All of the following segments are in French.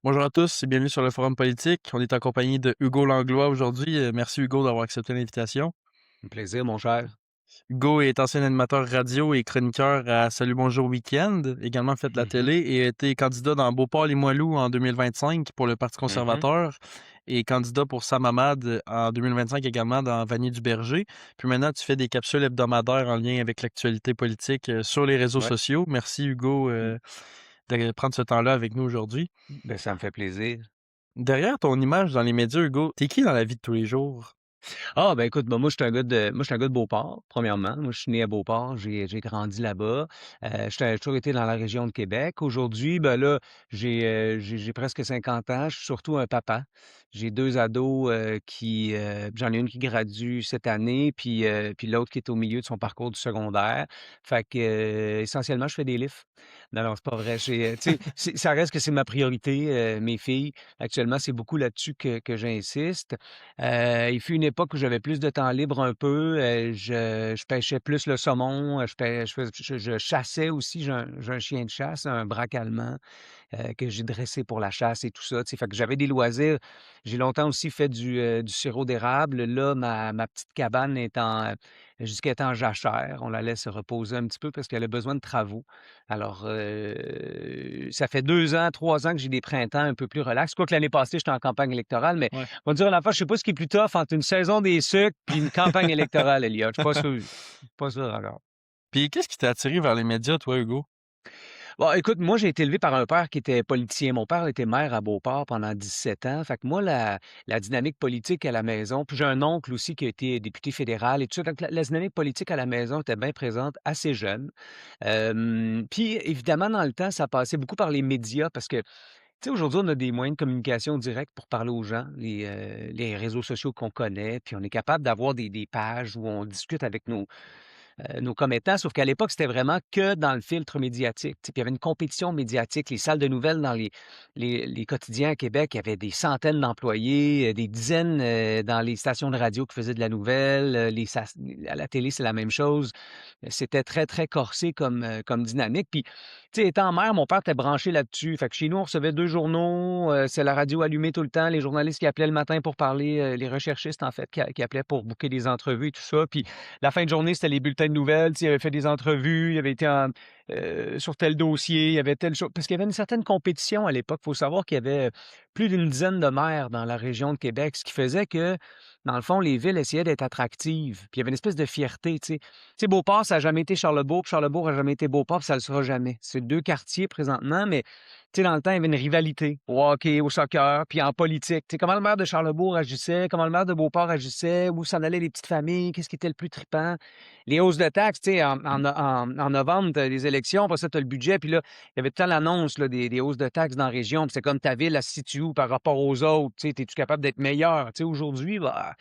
Bonjour à tous et bienvenue sur le Forum politique. On est en compagnie de Hugo Langlois aujourd'hui. Merci Hugo d'avoir accepté l'invitation. Un plaisir, mon cher. Hugo est ancien animateur radio et chroniqueur à Salut Bonjour Week-end, également fait de la Mhm, télé et a été candidat dans Beauport-les-Moilous en 2025 pour le Parti mhm. conservateur et candidat pour Sam Hamad en 2025 également dans Vanier-du-Berger. Puis maintenant, tu fais des capsules hebdomadaires en lien avec l'actualité politique sur les réseaux Ouais. sociaux. Merci Hugo Mm. de prendre ce temps-là avec nous aujourd'hui. Ben, ça me fait plaisir. Derrière ton image dans les médias, Hugo, t'es qui dans la vie de tous les jours? Ben écoute, moi, je suis un gars de Beauport, premièrement. Moi, je suis né à Beauport, j'ai grandi là-bas. J'ai toujours été dans la région de Québec. Aujourd'hui, ben là, j'ai presque 50 ans. Je suis surtout un papa. J'ai 2 ados, j'en ai une qui gradue cette année, puis l'autre qui est au milieu de son parcours du secondaire. Fait que, essentiellement, je fais des livres. Non, non, c'est pas vrai. Tu sais, ça reste que c'est ma priorité, mes filles. Actuellement, c'est beaucoup là-dessus que j'insiste. Il fut une époque où j'avais plus de temps libre un peu, je pêchais plus le saumon, je chassais aussi. J'ai un chien de chasse, un braque allemand, que j'ai dressé pour la chasse et tout ça, tu sais? Fait que j'avais des loisirs. J'ai longtemps aussi fait du sirop d'érable. Là, ma petite cabane est jusqu'à être en jachère. On la laisse reposer un petit peu parce qu'elle a besoin de travaux. Alors, ça fait 2 ans, 3 ans que j'ai des printemps un peu plus relax. Quoique l'année passée, j'étais en campagne électorale, mais Ouais. on va dire une affaire, je sais pas ce qui est plus tough entre une saison des sucres puis une campagne électorale, Elliot. Je suis pas sûr. Pas sûr encore. Puis qu'est-ce qui t'a attiré vers les médias, toi, Hugo? Bon, écoute, moi, j'ai été élevé par un père qui était politicien. Mon père était maire à Beauport pendant 17 ans. Fait que moi, la dynamique politique à la maison, puis j'ai un oncle aussi qui a été député fédéral et tout ça. Donc, la dynamique politique à la maison était bien présente, assez jeune. Puis, évidemment, dans le temps, ça passait beaucoup par les médias parce que, tu sais, aujourd'hui, on a des moyens de communication directs pour parler aux gens, les réseaux sociaux qu'on connaît, puis on est capable d'avoir des pages où on discute avec nos commettants, sauf qu'à l'époque, c'était vraiment que dans le filtre médiatique. Tu sais, puis il y avait une compétition médiatique. Les salles de nouvelles dans les quotidiens à Québec, il y avait des centaines d'employés, des dizaines dans les stations de radio qui faisaient de la nouvelle. À la télé, c'est la même chose. C'était très, très corsé comme dynamique. Puis, tu sais, étant maire, mon père était branché là-dessus. Fait que chez nous, on recevait 2 journaux, c'est la radio allumée tout le temps, les journalistes qui appelaient le matin pour parler, les recherchistes, en fait, qui appelaient pour booker des entrevues et tout ça. Puis la fin de journée, c'était les bulletins de nouvelles. Tu sais, il avait fait des entrevues, il avait été sur tel dossier, il y avait telle chose. Parce qu'il y avait une certaine compétition à l'époque. Il faut savoir qu'il y avait plus d'une dizaine de maires dans la région de Québec, ce qui faisait que, dans le fond, les villes essayaient d'être attractives. Puis il y avait une espèce de fierté, tu sais. Tu sais, Beauport, ça n'a jamais été Charlebourg, puis Charlebourg n'a jamais été Beauport, puis ça ne le sera jamais. C'est deux quartiers présentement, mais tu sais, dans le temps, il y avait une rivalité au hockey, au soccer, puis en politique. Tu sais, comment le maire de Charlebourg agissait, comment le maire de Beauport agissait, où s'en allaient les petites familles, qu'est-ce qui était le plus trippant. Les hausses de taxes, tu sais, en novembre, tu as les élections, après ça, tu as le budget, puis là, il y avait tout le temps l'annonce là, des hausses de taxes dans la région, puis c'est comme ta ville, elle se situe où par rapport aux autres, tu sais, es-tu capable d'être meilleur? Tu sais, aujourd'hui, bah,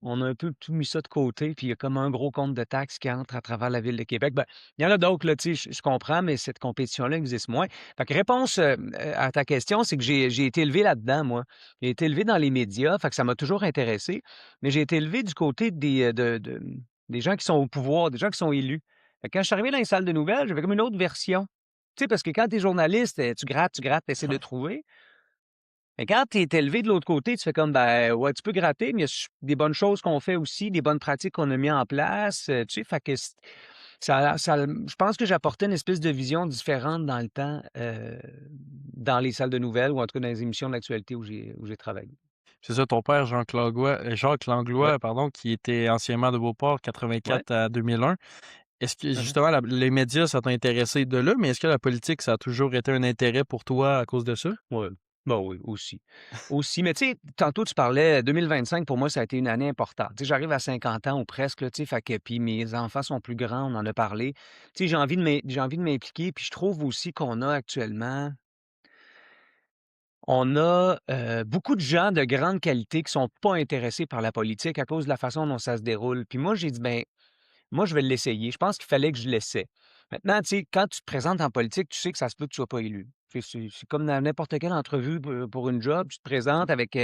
on a un peu tout mis ça de côté, puis il y a comme un gros compte de taxes qui entre à travers la ville de Québec. Ben, il y en a d'autres, là, tu sais, je comprends, mais cette compétition-là existe moins. Fait que réponse, à ta question, c'est que j'ai été élevé là-dedans, moi. J'ai été élevé dans les médias, fait que ça m'a toujours intéressé, mais j'ai été élevé du côté des gens qui sont au pouvoir, des gens qui sont élus. Fait que quand je suis arrivé dans les salles de nouvelles, j'avais comme une autre version. Tu sais, parce que quand tu es journaliste, tu grattes, tu essaies de Ouais. trouver. Mais quand tu es élevé de l'autre côté, tu fais comme, ben, ouais, tu peux gratter, mais il y a des bonnes choses qu'on fait aussi, des bonnes pratiques qu'on a mis en place, tu sais, fait que je pense que j'apportais une espèce de vision différente dans le temps, dans les salles de nouvelles ou en tout cas dans les émissions de l'actualité où j'ai travaillé. C'est ça, ton père, Jacques Ouais, Langlois, pardon, qui était ancien maire de Beauport, ouais. 84 à 2001. Est-ce que Mmh. justement les médias, ça t'a intéressé de là, mais est-ce que la politique, ça a toujours été un intérêt pour toi à cause de ça? Ouais. Bah, oui, aussi. Aussi, mais tu sais, tantôt tu parlais 2025 pour moi, ça a été une année importante. Tu sais, j'arrive à 50 ans ou presque, là, tu sais, fait que puis mes enfants sont plus grands, on en a parlé. Tu sais, j'ai envie de m'impliquer, puis je trouve aussi qu'on a actuellement beaucoup de gens de grande qualité qui sont pas intéressés par la politique à cause de la façon dont ça se déroule. Puis moi, j'ai dit: «Ben, moi, je vais l'essayer». Je pense qu'il fallait que je l'essaie. Maintenant, tu sais, quand tu te présentes en politique, tu sais que ça se peut que tu sois pas élu. C'est comme dans n'importe quelle entrevue pour une job, tu te présentes avec,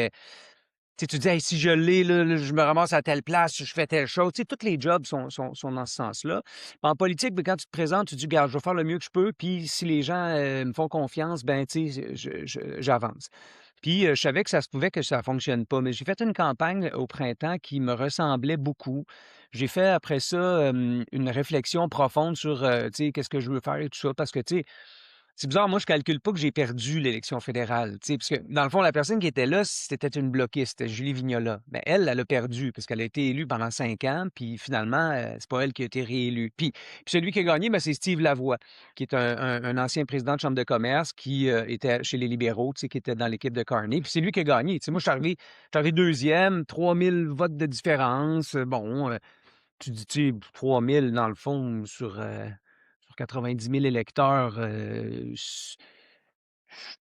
Tu sais, tu dis: «Hey, si je l'ai, là, je me ramasse à telle place, je fais telle chose». Tu sais, tous les jobs sont dans ce sens-là. En politique, ben, quand tu te présentes, tu dis: «Regarde, je vais faire le mieux que je peux, puis si les gens, me font confiance, ben, tu sais, j'avance». Puis, je savais que ça se pouvait que ça fonctionne pas, mais j'ai fait une campagne au printemps qui me ressemblait beaucoup. J'ai fait après ça, une réflexion profonde sur, tu sais, qu'est-ce que je veux faire et tout ça parce que, tu sais, c'est bizarre, moi, je calcule pas que j'ai perdu l'élection fédérale, tu sais, parce que, dans le fond, la personne qui était là, c'était une bloquiste, c'était Julie Vignola. Mais elle a perdu parce qu'elle a été élue pendant 5 ans, puis finalement, c'est pas elle qui a été réélue. Puis celui qui a gagné, ben, c'est Steve Lavoie, qui est un ancien président de chambre de commerce qui, était chez les libéraux, tu sais, qui était dans l'équipe de Carney, puis c'est lui qui a gagné. Tu sais, moi, je suis arrivé 2e, 3 000 votes de différence, bon, tu dis, tu sais, 3 000 dans le fond sur 90 000 électeurs, je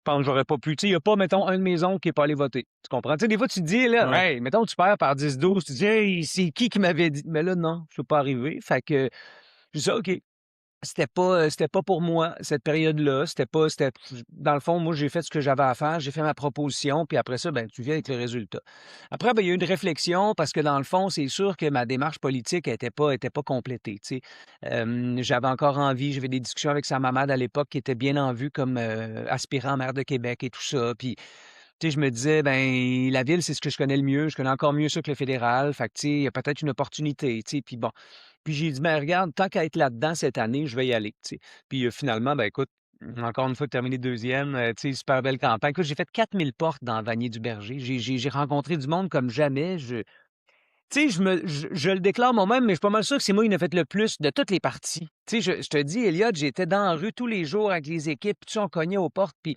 pense que j'aurais pas pu. Tu sais, il y a pas, mettons, un de mes oncles qui est pas allé voter. Tu comprends? Tu sais, des fois, tu te dis, là, Ouais. hey, mettons, tu perds par 10-12, tu te dis, hey, c'est qui m'avait dit? Mais là, non, je suis pas arrivé. Fait que, je dis, OK. C'était pas pour moi, cette période-là. C'était dans le fond, moi, j'ai fait ce que j'avais à faire, j'ai fait ma proposition, puis après ça, ben, tu viens avec le résultat. Après, ben, il y a eu une réflexion parce que dans le fond, c'est sûr que ma démarche politique était pas complétée, tu sais. J'avais encore envie, j'avais des discussions avec sa maman à l'époque qui était bien en vue comme, aspirant maire de Québec et tout ça, puis tu sais, je me disais: «Ben, la ville, c'est ce que je connais le mieux. Je connais encore mieux ça que le fédéral. Fait que, tu sais, il y a peut-être une opportunité», tu sais, puis bon. Puis j'ai dit: «Ben, regarde, tant qu'à être là-dedans cette année, je vais y aller», tu sais. Puis, finalement, ben, écoute, encore une fois, terminé 2e, tu sais, super belle campagne. Écoute, j'ai fait 4 000 portes dans Vanier-du-Berger. J'ai rencontré du monde comme jamais. Tu sais, je le déclare moi-même, mais je suis pas mal sûr que c'est moi qui en ai fait le plus de toutes les parties. Tu sais, je te dis, Elliot, j'étais dans la rue tous les jours avec les équipes, puis tu sais, on cognait aux portes, puis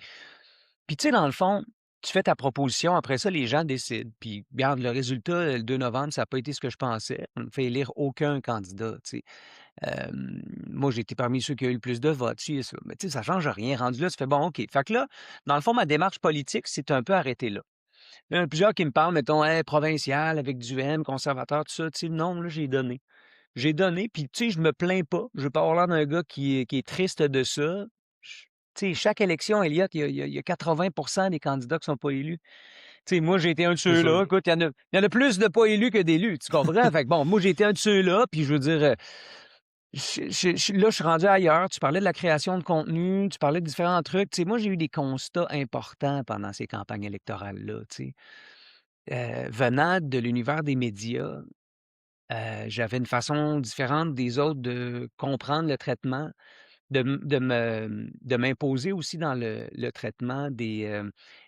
tu sais, dans le fond, tu fais ta proposition, après ça, les gens décident. Puis regarde, le résultat, le 2 novembre, ça n'a pas été ce que je pensais. On ne fait élire aucun candidat, tu sais. Moi, j'ai été parmi ceux qui ont eu le plus de votes, ci et ça. Mais tu sais, ça change rien. Rendu là, tu fais bon, OK. Fait que là, dans le fond, ma démarche politique, c'est un peu arrêté là. Il y en a plusieurs qui me parlent, mettons, hey, provincial, avec du M, conservateur, tout ça. Tu sais, non, là, j'ai donné. J'ai donné, puis tu sais, je me plains pas. Je veux pas avoir l'air d'un gars qui est triste de ça. Ch Tu sais, chaque élection, Elliott, il y a 80 des candidats qui sont pas élus. Tu sais, moi, j'ai été un de C'est sûr. ceux-là. Écoute, il y en a plus de pas élus que d'élus, tu comprends? Fait que bon, moi, j'ai été un de ceux-là, puis je veux dire, là, je suis rendu ailleurs. Tu parlais de la création de contenu, tu parlais de différents trucs. Tu sais, moi, j'ai eu des constats importants pendant ces campagnes électorales-là, tu sais. Venant de l'univers des médias, j'avais une façon différente des autres de comprendre le traitement, de m'imposer aussi dans le traitement des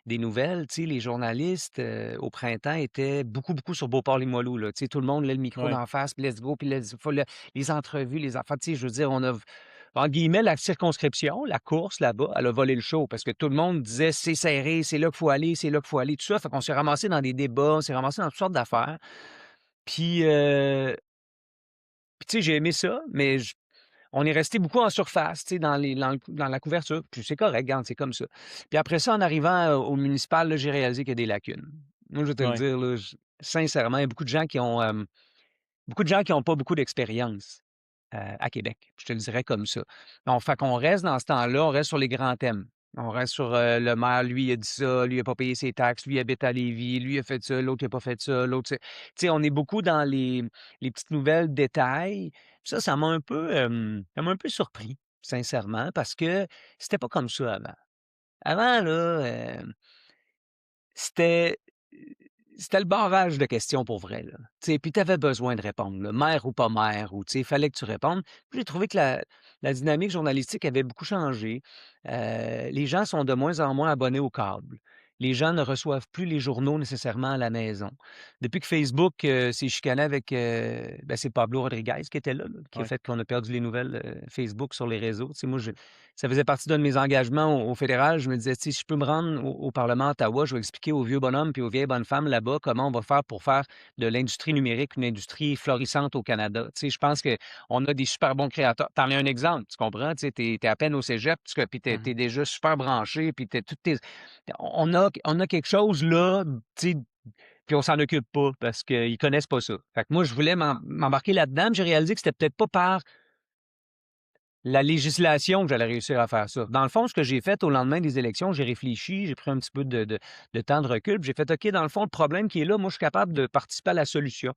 nouvelles. Tu sais, les journalistes, au printemps étaient beaucoup, beaucoup sur Beauport-Limoilou, là. Tu sais, tout le monde, là, le micro Ouais. d'en face, puis let's go, puis faut les entrevues, les affaires. Tu sais, je veux dire, on a entre guillemets, «la circonscription», la course là-bas, elle a volé le show parce que tout le monde disait: «C'est serré, c'est là qu'il faut aller, c'est là qu'il faut aller», tout ça. Fait qu'on s'est ramassé dans des débats, on s'est ramassé dans toutes sortes d'affaires. Puis, tu sais, j'ai aimé ça, mais on est resté beaucoup en surface, tu sais, dans la couverture, puis c'est correct, regarde, c'est comme ça. Puis après ça, en arrivant, au municipal, là, j'ai réalisé qu'il y a des lacunes. Moi, je vais te le Ouais. dire, là, sincèrement, il y a beaucoup de gens qui ont pas beaucoup d'expérience, à Québec. Je te le dirais comme ça. Donc fait qu'on reste dans ce temps-là, on reste sur les grands thèmes. On reste sur, le maire, lui, il a dit ça, lui, il a pas payé ses taxes, lui, il habite à Lévis, lui, il a fait ça, l'autre, il a pas fait ça, l'autre, c'est tu sais, on est beaucoup dans les petites nouvelles détails. Ça m'a un peu surpris, sincèrement, parce que c'était pas comme ça avant. Avant, là, c'était c'était le barrage de questions pour vrai, là. Tu sais, puis tu avais besoin de répondre, là, maire ou pas maire, ou tu sais, il fallait que tu répondes. Puis j'ai trouvé que la dynamique journalistique avait beaucoup changé. Les gens sont de moins en moins abonnés au câble. Les gens ne reçoivent plus les journaux nécessairement à la maison. Depuis que Facebook, s'est chicané avec, ben, c'est Pablo Rodriguez qui était là, qui a Ouais. fait qu'on a perdu les nouvelles, Facebook sur les réseaux. Tu sais, moi, ça faisait partie d'un de mes engagements au fédéral. Je me disais: «Si je peux me rendre au parlement à Ottawa, je vais expliquer aux vieux bonhommes puis aux vieilles bonnes femmes là-bas comment on va faire pour faire de l'industrie numérique une industrie florissante au Canada». Tu sais, je pense qu'on a des super bons créateurs. Tu en es un exemple, tu comprends? Tu sais, tu es à peine au cégep, puis tu es Mmh. déjà super branché, puis tu es toutes tes on a quelque chose là, tu sais, puis on s'en occupe pas parce qu'ils connaissent pas ça. Fait que moi, je voulais m'embarquer là-dedans, puis j'ai réalisé que c'était peut-être pas par la législation que j'allais réussir à faire ça. Dans le fond, ce que j'ai fait au lendemain des élections, j'ai réfléchi, j'ai pris un petit peu de temps de recul, puis j'ai fait: «OK, dans le fond, le problème qui est là, moi, je suis capable de participer à la solution».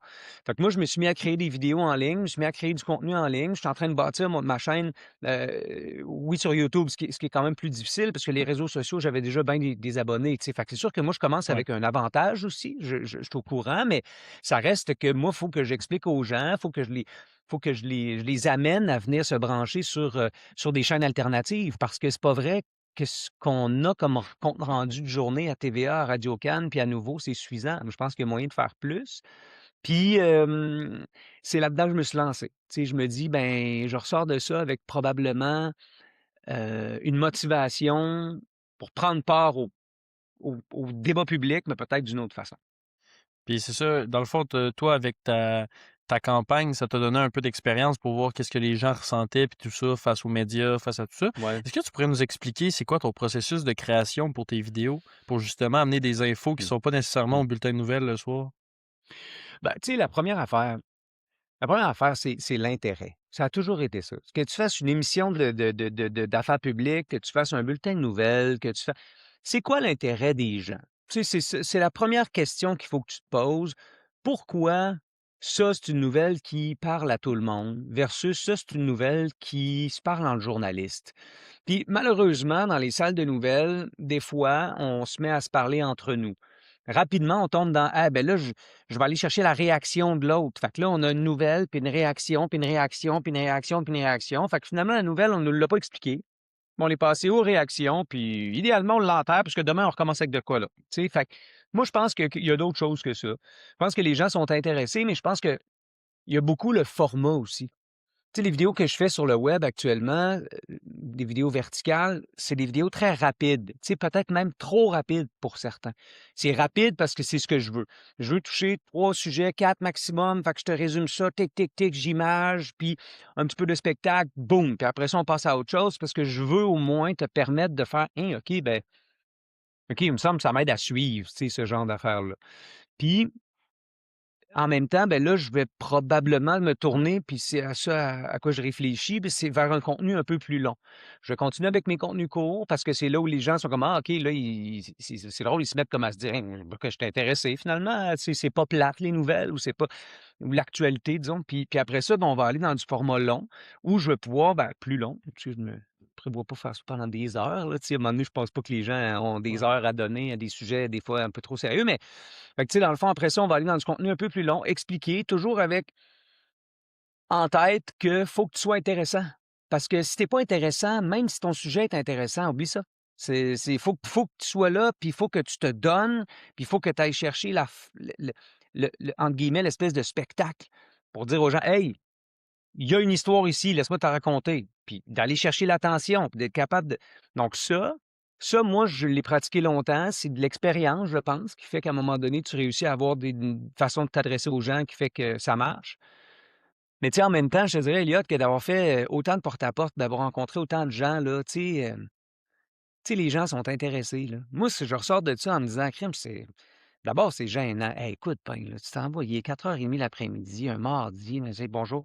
Fait que moi, je me suis mis à créer des vidéos en ligne, je me suis mis à créer du contenu en ligne. Je suis en train de bâtir ma chaîne, oui, sur YouTube, ce qui est quand même plus difficile parce que les réseaux sociaux, j'avais déjà bien des abonnés, tu sais. Fait que c'est sûr que moi, je commence Ouais. avec un avantage aussi, je suis au courant, mais ça reste que moi, il faut que j'explique aux gens, faut que je les amène à venir se brancher sur des chaînes alternatives parce que c'est pas vrai que ce qu'on a comme compte rendu de journée à TVA, à Radio-Can puis à Nouveau, c'est suffisant. Je pense qu'il y a moyen de faire plus. Puis, c'est là-dedans que je me suis lancé. Tu sais, je me dis: «Ben, je ressors de ça avec probablement, une motivation pour prendre part au débat public, mais peut-être d'une autre façon». Puis c'est ça, dans le fond, toi, avec ta campagne, ça t'a donné un peu d'expérience pour voir qu'est-ce que les gens ressentaient, puis tout ça, face aux médias, face à tout ça. Ouais. Est-ce que tu pourrais nous expliquer c'est quoi ton processus de création pour tes vidéos, pour justement amener des infos qui Mmh. sont pas nécessairement Mmh. au bulletin de nouvelles le soir? Ben, tu sais, la première affaire, c'est l'intérêt. Ça a toujours été ça. Que tu fasses une émission d'affaires publiques, que tu fasses un bulletin de nouvelles, que tu fasses c'est quoi l'intérêt des gens? Tu sais, c'est la première question qu'il faut que tu te poses. Pourquoi ça, c'est une nouvelle qui parle à tout le monde versus ça, c'est une nouvelle qui se parle entre journalistes? Puis malheureusement, dans les salles de nouvelles, des fois, on se met à se parler entre nous. Rapidement, on tombe dans: «Ah ben là, je vais aller chercher la réaction de l'autre». Fait que là, on a une nouvelle, puis une réaction, puis une réaction, puis une réaction, puis une réaction. Fait que finalement, la nouvelle, on ne nous l'a pas expliquée. On est passé aux réactions, puis idéalement, on l'enterre parce que demain, on recommence avec de quoi là. Tu sais? Fait que moi, je pense qu'il y a d'autres choses que ça. Je pense que les gens sont intéressés, mais je pense qu'il y a beaucoup le format aussi. Tu sais, les vidéos que je fais sur le web actuellement, des vidéos verticales, c'est des vidéos très rapides, tu sais, peut-être même trop rapides pour certains. C'est rapide parce que c'est ce que je veux. Je veux toucher 3 sujets, 4 maximum, fait que je te résume ça, tic, tic, tic, j'image, puis un petit peu de spectacle, boum, puis après ça, on passe à autre chose parce que je veux au moins te permettre de faire: «Hein, OK, ben, OK, il me semble que ça m'aide à suivre», tu sais, ce genre d'affaires-là. Puis en même temps, ben là, je vais probablement me tourner, puis c'est à ça à quoi je réfléchis, puis c'est vers un contenu un peu plus long. Je vais continuer avec mes contenus courts parce que c'est là où les gens sont comme: «Ah OK, là, c'est drôle», ils se mettent comme à se dire: «Hein, que je suis intéressé finalement, tu sais, c'est pas plate les nouvelles ou c'est pas ou l'actualité», disons. Puis après ça, ben, on va aller dans du format long où je vais pouvoir, ben, plus long, tu sais, je me prévois pas faire ça pendant des heures, là, tu sais, à un moment donné, je pense pas que les gens ont des Ouais. heures à donner à des sujets, des fois, un peu trop sérieux, mais fait que, tu sais, dans le fond, après ça, on va aller dans du contenu un peu plus long, expliquer, toujours avec en tête que faut que tu sois intéressant. Parce que si tu pas intéressant, même si ton sujet est intéressant, oublie ça. Faut que tu sois là, puis il faut que tu te donnes, puis il faut que tu ailles chercher la f entre guillemets, «l'espèce de spectacle» pour dire aux gens: «Hey, il y a une histoire ici, laisse-moi te la raconter». Puis d'aller chercher l'attention, puis d'être capable de donc ça, moi, je l'ai pratiqué longtemps. C'est de l'expérience, je pense, qui fait qu'à un moment donné, tu réussis à avoir une façon de t'adresser aux gens qui fait que ça marche. Mais tu sais, en même temps, je te dirais, Elliot, que d'avoir fait, autant de porte-à-porte, d'avoir rencontré autant de gens, là, tu sais, les gens sont intéressés, là. Moi, si je ressors de ça en me disant: «Crime, c'est d'abord, c'est gênant. Hey, écoute, ben, là, tu t'en vas, il est 4:30 l'après-midi, un mardi, mais c'est bonjour».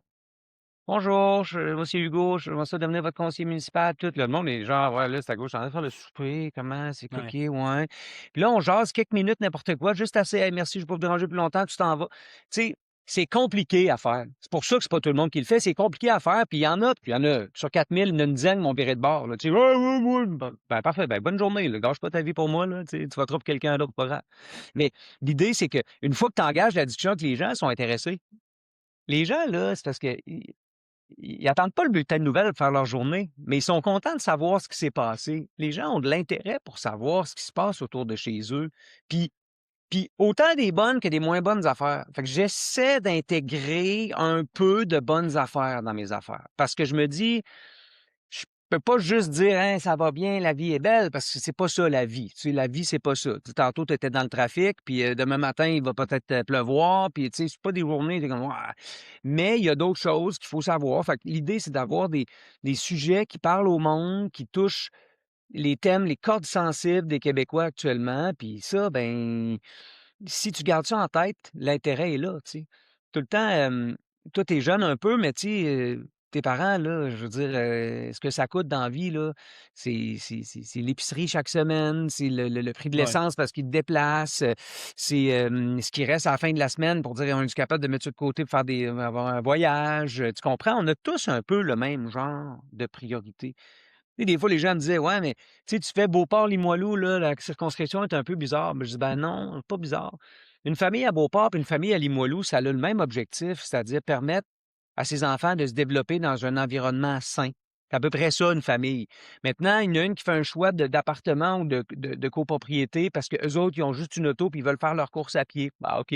«Bonjour, monsieur Hugo, j'aimerais ça devenir votre conseiller municipal», tout. Le monde est genre: «Ouais, là, c'est à gauche, en train de faire le souper, comment, c'est Ouais. OK, ouais». Puis là, on jase quelques minutes, n'importe quoi, juste assez: «Hey, merci, je ne vais pas vous déranger plus longtemps», tu t'en vas. Tu sais, c'est compliqué à faire. C'est pour ça que c'est pas tout le monde qui le fait, c'est compliqué à faire, puis il y en a sur 4 000, il y en a une dizaine m'ont viré de bord, là, tu sais: «Ouais, ouais, ouais», ben, parfait, ben, bonne journée, là, gâche pas ta vie pour moi, là, tu sais, tu voteras pour quelqu'un d'autre, pas grave. Mais l'idée, c'est qu'une fois que tu engages la discussion que les gens sont intéressés, les gens, là, c'est parce que ils attendent pas le bulletin de nouvelles pour faire leur journée, mais ils sont contents de savoir ce qui s'est passé. Les gens ont de l'intérêt pour savoir ce qui se passe autour de chez eux, puis autant des bonnes que des moins bonnes affaires. Fait que j'essaie d'intégrer un peu de bonnes affaires dans mes affaires parce que je me dis: «Je peux pas juste dire: "Hein, ça va bien, la vie est belle", parce que c'est pas ça la vie. Tu sais, la vie, c'est pas ça. Tu sais, tantôt, tu étais dans le trafic, puis, demain matin, il va peut-être, pleuvoir, puis tu sais, c'est pas des journées, tu comme: «Ouah». Mais il y a d'autres choses qu'il faut savoir. Fait que l'idée, c'est d'avoir des sujets qui parlent au monde, qui touchent les thèmes, les cordes sensibles des Québécois actuellement, puis ça, ben, si tu gardes ça en tête, l'intérêt est là, tu sais. Tout le temps, toi, tu es jeune un peu, mais tu sais, tes parents, là, je veux dire, ce que ça coûte dans la vie, là, c'est l'épicerie chaque semaine, c'est le prix de Ouais, l'essence parce qu'ils te déplacent, c'est, ce qui reste à la fin de la semaine pour dire: «On est capable de mettre ça de côté pour faire avoir un voyage», tu comprends? On a tous un peu le même genre de priorité. Tu sais, des fois, les gens me disaient: «Ouais, mais tu sais, tu fais Beauport-Limoilou, là, la circonscription est un peu bizarre». Ben, je dis: «Ben non, pas bizarre». Une famille à Beauport puis une famille à Limoilou, ça a le même objectif, c'est-à-dire permettre à ses enfants de se développer dans un environnement sain. C'est à peu près ça, une famille. Maintenant, il y en a une qui fait un choix d'appartement ou de copropriété parce qu'eux autres, ils ont juste une auto puis ils veulent faire leurs courses à pied. Bah, OK.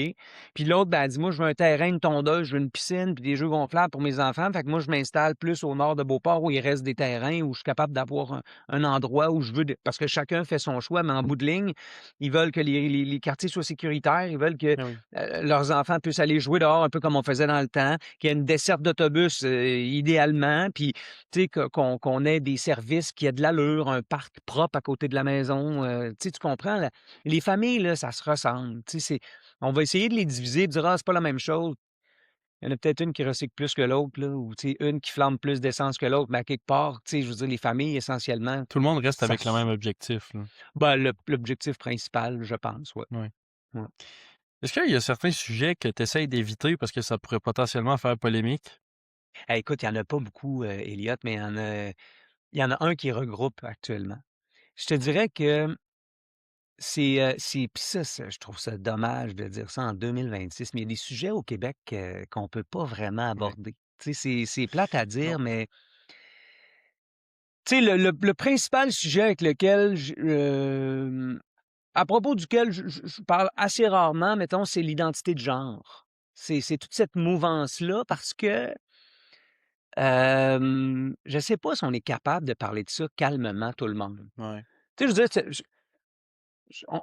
Puis l'autre, ben, elle dit: «Moi, je veux un terrain, une tondeuse, je veux une piscine puis des jeux gonflables pour mes enfants. Fait que moi, je m'installe plus au nord de Beauport où il reste des terrains, où je suis capable d'avoir un endroit où je veux. Parce que chacun fait son choix, mais en bout de ligne, ils veulent que les quartiers soient sécuritaires. Ils veulent que ah oui. leurs enfants puissent aller jouer dehors un peu comme on faisait dans le temps, qu'il y ait une desserte d'autobus idéalement, puis tu sais, qu'on ait des services qui aient de l'allure, un parc propre à côté de la maison. Tu sais, tu comprends? Les familles, là, ça se ressemble. Tu sais, on va essayer de les diviser, de dire, ah, c'est pas la même chose. Il y en a peut-être une qui recycle plus que l'autre, là, ou tu sais, une qui flambe plus d'essence que l'autre, mais à quelque part, tu sais, je veux dire, les familles, essentiellement, Tout le monde reste ça, avec le même objectif, là. ben, l'objectif principal, je pense, ouais. Ouais. Ouais. Est-ce qu'il y a certains sujets que tu essaies d'éviter parce que ça pourrait potentiellement faire polémique? Écoute, il y en a pas beaucoup, Elliott, mais il y en a un qui regroupe actuellement. Je te dirais que c'est puis ça, je trouve ça dommage de dire ça en 2026, mais il y a des sujets au Québec, qu'on peut pas vraiment Ouais. aborder. Tu sais, c'est plate à Non. dire, mais tu sais, le principal sujet avec lequel à propos duquel je parle assez rarement, mettons, c'est l'identité de genre. C'est toute cette mouvance-là parce que, je sais pas si on est capable de parler de ça calmement, tout le monde. Ouais. Tu sais, je veux dire,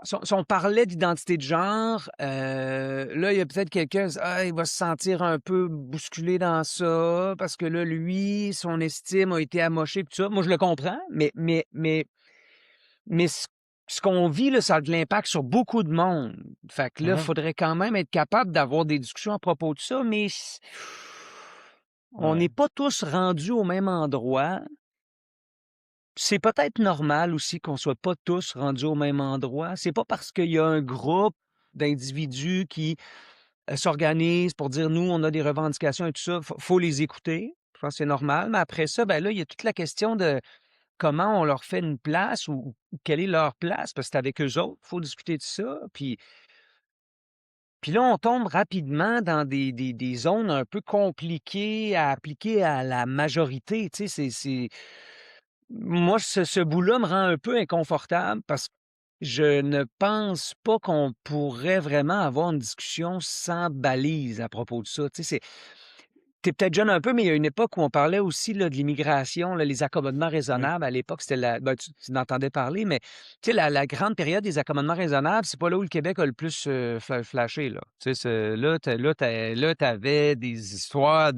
si on parlait d'identité de genre, là, il y a peut-être quelqu'un qui dit: «Ah, il va se sentir un peu bousculé dans ça parce que là, lui, son estime a été amochée», puis tout ça. Moi, je le comprends, mais ce qu'on vit, là, ça a de l'impact sur beaucoup de monde. Fait que là, il Mmh. faudrait quand même être capable d'avoir des discussions à propos de ça, mais on Ouais. n'est pas tous rendus au même endroit. C'est peut-être normal aussi qu'on soit pas tous rendus au même endroit. C'est pas parce qu'il y a un groupe d'individus qui, s'organisent pour dire: «Nous, on a des revendications et tout ça», faut les écouter. Je pense que c'est normal, mais après ça, ben, là, il y a toute la question de comment on leur fait une place ou quelle est leur place, parce que c'est avec eux autres, faut discuter de ça. Puis là, on tombe rapidement dans des zones un peu compliquées à appliquer à la majorité, tu sais? C'est moi, ce bout-là me rend un peu inconfortable parce que je ne pense pas qu'on pourrait vraiment avoir une discussion sans balise à propos de ça. Tu sais, tu peut-être jeune un peu, mais il y a une époque où on parlait aussi là, de l'immigration, là, les accommodements Oui. raisonnables. À l'époque, c'était tu en entendais parler, mais tu sais, la grande période des accommodements raisonnables, c'est pas là où le Québec a le plus flashé. Là, tu sais, là, t'avais des histoires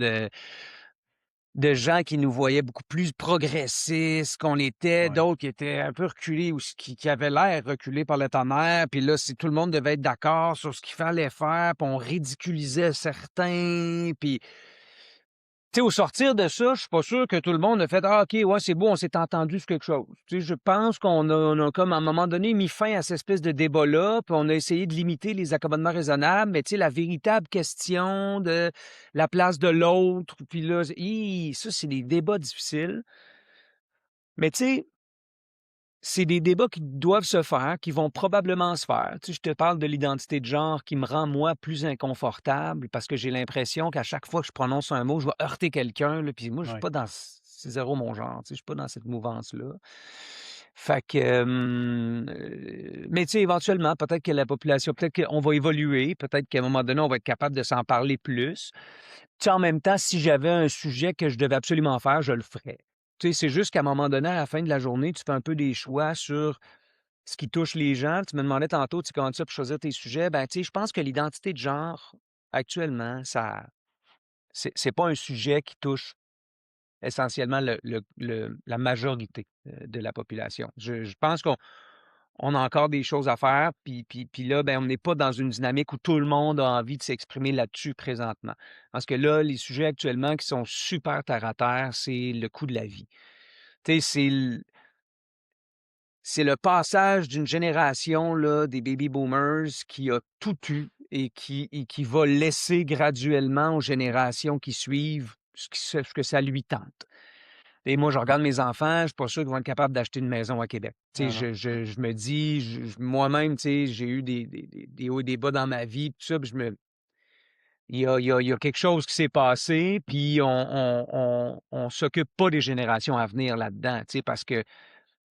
de gens qui nous voyaient beaucoup plus progressistes qu'on l'était, Ouais. d'autres qui étaient un peu reculés ou qui avaient l'air reculés par le tonnerre. Puis là, si tout le monde devait être d'accord sur ce qu'il fallait faire, puis on ridiculisait certains. Puis, tu sais, au sortir de ça, je suis pas sûr que tout le monde a fait: «Ah OK, ouais, c'est beau, on s'est entendu sur quelque chose». Tu sais, je pense qu'on a comme, à un moment donné, mis fin à cette espèce de débat-là, puis on a essayé de limiter les accommodements raisonnables, mais tu sais, la véritable question de la place de l'autre, puis là, ça, c'est des débats difficiles. Mais tu sais, c'est des débats qui doivent se faire, qui vont probablement se faire. Tu sais, je te parle de l'identité de genre qui me rend, moi, plus inconfortable parce que j'ai l'impression qu'à chaque fois que je prononce un mot, je vais heurter quelqu'un, là, puis moi, je suis Ouais. pas dans c'est zéro mon genre, tu sais, je suis pas dans cette mouvance-là. Fait que, mais tu sais, éventuellement, peut-être que la population, peut-être qu'on va évoluer, peut-être qu'à un moment donné, on va être capable de s'en parler plus. Tu sais, en même temps, si j'avais un sujet que je devais absolument faire, je le ferais. Tu sais, c'est juste qu'à un moment donné, à la fin de la journée, tu fais un peu des choix sur ce qui touche les gens. Tu me demandais tantôt, tu sais, comment tu fais pour choisir tes sujets. Ben, tu sais, je pense que l'identité de genre, actuellement, c'est pas un sujet qui touche essentiellement la majorité, de la population. Je pense on a encore des choses à faire, puis là, ben, on n'est pas dans une dynamique où tout le monde a envie de s'exprimer là-dessus présentement. Parce que là, les sujets actuellement qui sont super terre à terre, c'est le coût de la vie. Tu sais, c'est le passage d'une génération, là, des baby boomers qui a tout eu et qui va laisser graduellement aux générations qui suivent ce que ça lui tente. Et moi, je regarde mes enfants, je suis pas sûr qu'ils vont être capables d'acheter une maison à Québec. Tu sais, Ah non. je me dis, moi-même, tu sais, j'ai eu des hauts et des bas dans ma vie, tout ça, puis il y a quelque chose qui s'est passé, puis on s'occupe pas des générations à venir là-dedans, tu sais, parce que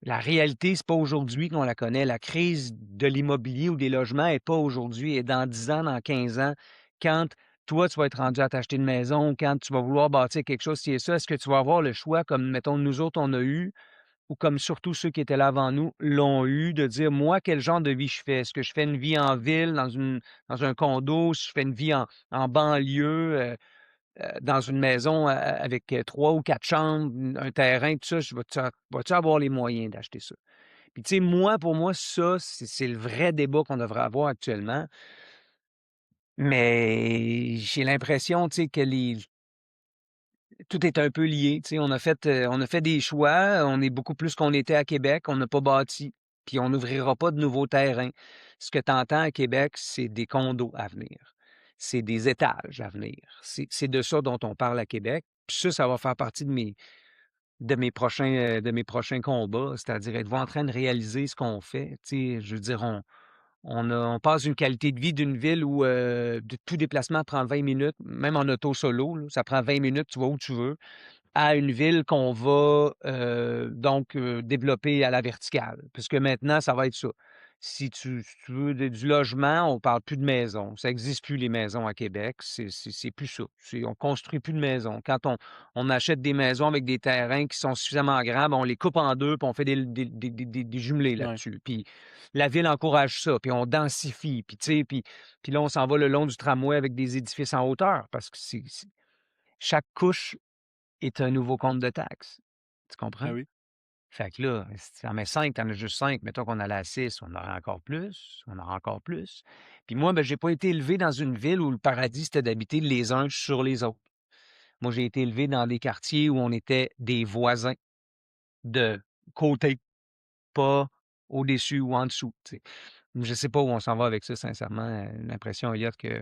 la réalité, c'est pas aujourd'hui qu'on la connaît. La crise de l'immobilier ou des logements est pas aujourd'hui, et dans 10 ans, dans 15 ans, quand toi, tu vas être rendu à t'acheter une maison, quand tu vas vouloir bâtir quelque chose, ci et ça, est-ce que tu vas avoir le choix, comme, mettons, nous autres, on a eu, ou comme surtout ceux qui étaient là avant nous l'ont eu, de dire, moi, quel genre de vie je fais? Est-ce que je fais une vie en ville, dans un condo, si je fais une vie en banlieue, dans une maison avec 3 ou 4 chambres, un terrain, tout ça, vas-tu avoir les moyens d'acheter ça? Puis, tu sais, moi, pour moi, ça, c'est le vrai débat qu'on devrait avoir actuellement. Mais j'ai l'impression, tu sais, que tout est un peu lié. Tu sais, on a fait des choix. On est beaucoup plus qu'on était à Québec. On n'a pas bâti. Puis on n'ouvrira pas de nouveaux terrains. Ce que tu entends à Québec, c'est des condos à venir. C'est des étages à venir. C'est de ça dont on parle à Québec. Puis ça va faire partie de mes prochains combats. C'est-à-dire être en train de réaliser ce qu'on fait. Tu sais, je veux dire, on passe d'une qualité de vie d'une ville où tout déplacement prend 20 minutes, même en auto solo, là, ça prend 20 minutes, tu vas où tu veux, à une ville qu'on va donc développer à la verticale. Puisque maintenant, ça va être ça. Si tu veux du logement, on parle plus de maisons. Ça n'existe plus les maisons à Québec. C'est plus ça. On construit plus de maisons. Quand on achète des maisons avec des terrains qui sont suffisamment grands, ben, on les coupe en deux, puis on fait des jumelés Ouais. là-dessus. Puis la ville encourage ça, puis on densifie, puis tu sais, puis là, on s'en va le long du tramway avec des édifices en hauteur, parce que chaque couche est un nouveau compte de taxes. Tu Ah comprends? oui. Fait que là, si tu en mets 5, tu en as juste 5. Mettons qu'on allait à 6, on aurait encore plus, on aura encore plus. Puis moi, ben, j'ai pas été élevé dans une ville où le paradis, c'était d'habiter les uns sur les autres. Moi, j'ai été élevé dans des quartiers où on était des voisins de côté, pas au-dessus ou en dessous, tu sais. Je sais pas où on s'en va avec ça, sincèrement. L'impression, Elliot, que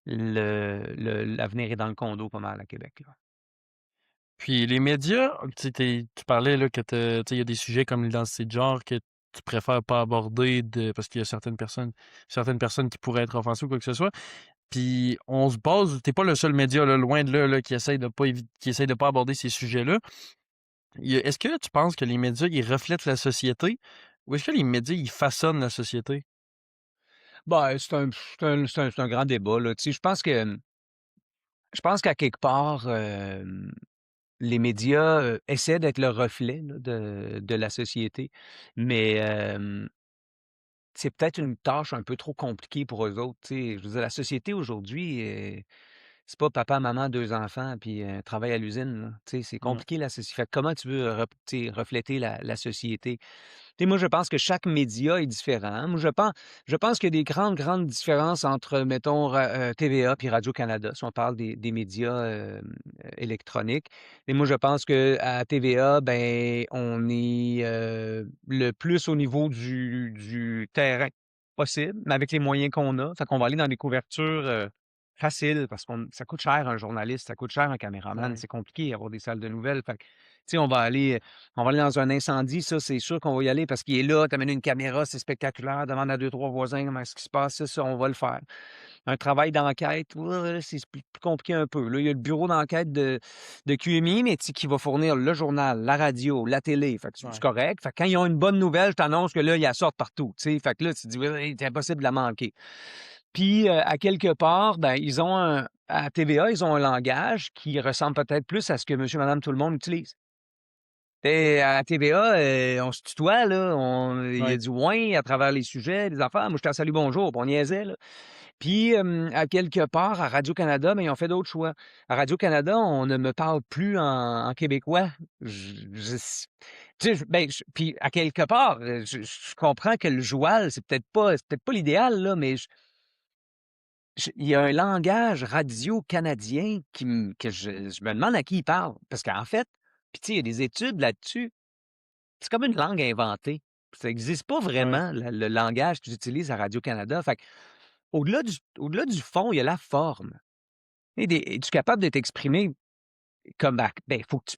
l'avenir est dans le condo pas mal à Québec, là. Puis les médias, tu sais, tu parlais là que tu sais, il y a des sujets comme l'identité de genre que tu préfères pas aborder parce qu'il y a certaines personnes qui pourraient être offensées ou quoi que ce soit. Puis on se base, t'es pas le seul média là, loin de là, qui essaye de pas qui essaye de pas aborder ces sujets-là. Est-ce que tu penses que les médias ils reflètent la société ou est-ce que les médias ils façonnent la société? Ben, c'est un grand débat, là. Tu sais, je pense qu'à quelque part, les médias, essaient d'être le reflet, là, de la société, mais c'est peut-être une tâche un peu trop compliquée pour eux autres, tu sais? Je veux dire, la société aujourd'hui, c'est pas papa, maman, 2 enfants, puis travail à l'usine, là. Tu sais, c'est Ouais. compliqué la société. Fait que comment tu veux tu sais, refléter la société? Tu sais, moi, je pense que chaque média est différent. Moi, je pense qu'il y a des grandes, grandes différences entre, mettons, TVA puis Radio-Canada, si on parle des médias électroniques. Et moi, je pense qu'à TVA, ben, on est le plus au niveau du terrain possible, mais avec les moyens qu'on a. Fait qu'on va aller dans des couvertures faciles parce que ça coûte cher un journaliste, ça coûte cher un caméraman. Ouais. C'est compliqué d'avoir des salles de nouvelles. Fait que, tu sais, on va aller dans un incendie, ça, c'est sûr qu'on va y aller parce qu'il est là, tu amènes une caméra, c'est spectaculaire, demande à 2 3 voisins comment est-ce qui se passe, ça, on va le faire. Un travail d'enquête, ouais, c'est plus compliqué un peu. Là, il y a le bureau d'enquête de QMI, mais tu sais, qui va fournir le journal, la radio, la télé. Fait que c'est Ouais. correct. Fait que quand ils ont une bonne nouvelle, je t'annonce que là, ils la sortent partout. Tu sais. Fait que là, tu te dis, oui, c'est impossible de la manquer. Puis, à quelque part, ben, à TVA, ils ont un langage qui ressemble peut-être plus à ce que monsieur, madame, tout le monde utilise. Tu à TVA, on se tutoie, là, il y a Ouais. du «ouais» à travers les sujets, les affaires. Moi, j'étais à «Salut, bonjour», puis on niaisait, là. Puis, à quelque part, à Radio-Canada, ben, ils ont fait d'autres choix. À Radio-Canada, on ne me parle plus en québécois. Je tu sais, puis à quelque part, je comprends que le joual, c'est peut-être pas l'idéal, là, mais il y a un langage radio canadien que je me demande à qui il parle. Parce qu'en fait, puis tu sais, il y a des études là-dessus. C'est comme une langue inventée. Ça n'existe pas Ouais. vraiment le langage qu'ils utilisent à Radio-Canada. Fait que au-delà du fond, il y a la forme. Et es-tu capable de t'exprimer comme faut que tu